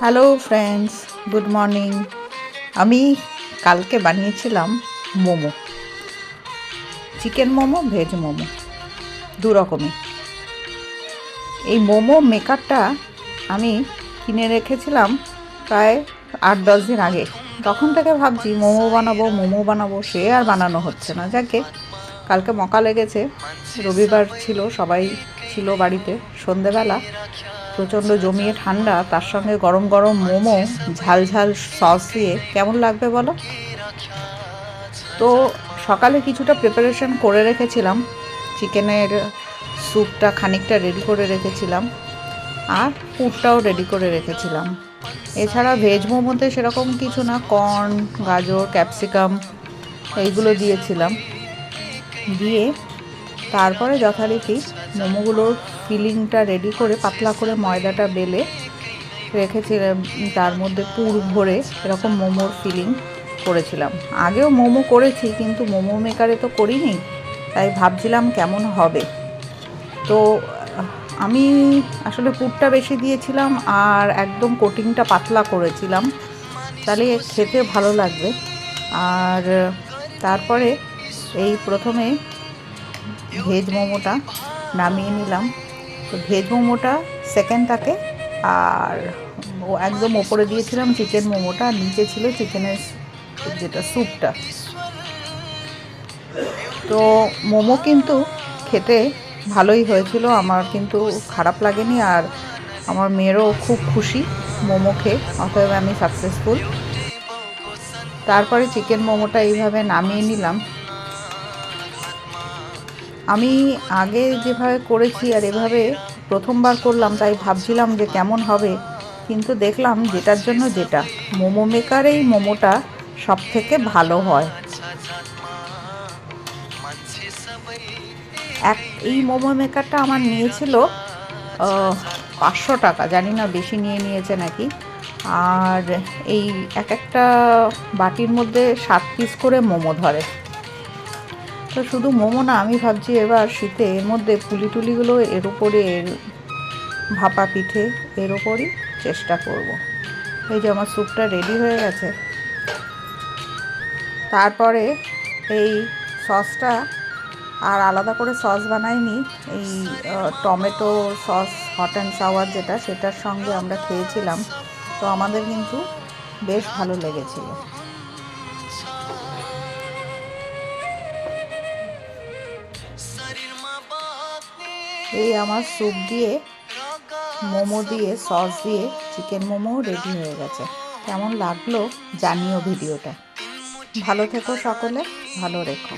Hello friends, good morning. আমি কালকে বানিয়েছিলাম মোমো, চিকেন মোমো, ভেজ মোমো, দু রকমই। এই মোমো মেকারটা আমি কিনে রেখেছিলাম প্রায় 8-10 দিন আগে। তখন থেকে ভাবছি মোমো বানাবো, সে আর বানানো হচ্ছে না। যাকে কালকে মকা লেগেছে, রবিবার ছিল, সবাই ছিল বাড়িতে। সন্ধেবেলা প্রচণ্ড জমিয়ে ঠান্ডা, তার সঙ্গে গরম গরম মোমো, ঝাল ঝাল সস দিয়ে কেমন লাগবে বলো? তো সকালে কিছুটা প্রিপারেশন করে রেখেছিলাম, চিকেনের স্যুপটা খানিকটা রেডি করে রেখেছিলাম, আর পুরটাও রেডি করে রেখেছিলাম। এছাড়া ভেজ মোমোতে সেরকম কিছু না, কর্ন, গাজর, ক্যাপসিকাম এইগুলো দিয়েছিলাম। দিয়ে তারপরে যথারীতি মোমোগুলোর ফিলিংটা রেডি করে পাতলা করে ময়দাটা বেলে রেখেছিলাম, তার মধ্যে পুর ভরে এরকম মোমোর ফিলিং করেছিলাম। আগেও মোমো করেছি, কিন্তু মোমো মেকারে তো করিনি, তাই ভাবছিলাম কেমন হবে। তো আমি আসলে পুরটা বেশি দিয়েছিলাম আর একদম কোটিংটা পাতলা করেছিলাম, তাহলে খেতে ভালো লাগবে। আর তারপরে এই প্রথমে ভেজ মোমোটা নামিয়ে নিলাম। তো ভেজ মোমোটা সেকেন্ডটাকে, আর একদম ওপরে দিয়েছিলাম চিকেন মোমোটা, আর নিচে ছিল চিকেনের যেটা স্যুপটা। তো মোমো কিন্তু খেতে ভালোই হয়েছিল, আমার কিন্তু খারাপ লাগেনি। আর আমার মেয়েরও খুব খুশি মোমো খেয়ে, অতএব আমি সাকসেসফুল। তারপরে চিকেন মোমোটা এইভাবে নামিয়ে নিলাম। আমি আগে যেভাবে করেছি আর এভাবে প্রথমবার করলাম, তাই ভাবছিলাম যে কেমন হবে, কিন্তু দেখলাম যেটার জন্য যেটা, মোমো মেকারেই মোমোটা সব থেকে ভালো হয়। এই মোমো মেকারটা আমার নিয়েছিল 500 টাকা, জানি না বেশি নিয়েছে নাকি। আর এই একটা বাটির মধ্যে 7 পিস করে মোমো ধরে। তো শুধু মোমো না, আমি ভাবছি এবার শীতে এর মধ্যে পুলিগুলো এর উপরে, ভাপা পিঠে এর ওপরই চেষ্টা করব। এই যে আমার স্যুপটা রেডি হয়ে গেছে। তারপরে এই সসটা, আর আলাদা করে সস বানাইনি, এই tomato sauce, hot and sour যেটা, সেটার সঙ্গে আমরা খেয়েছিলাম। তো আমাদের কিন্তু বেশ ভালো লেগেছিল। এই আমার স্যুপ দিয়ে, মোমো দিয়ে, সস দিয়ে চিকেন মোমো রেডি হয়ে গেছে। কেমন লাগলো জানিও ভিডিওটা। ভালো থেকো সকলে, ভালো রেখো।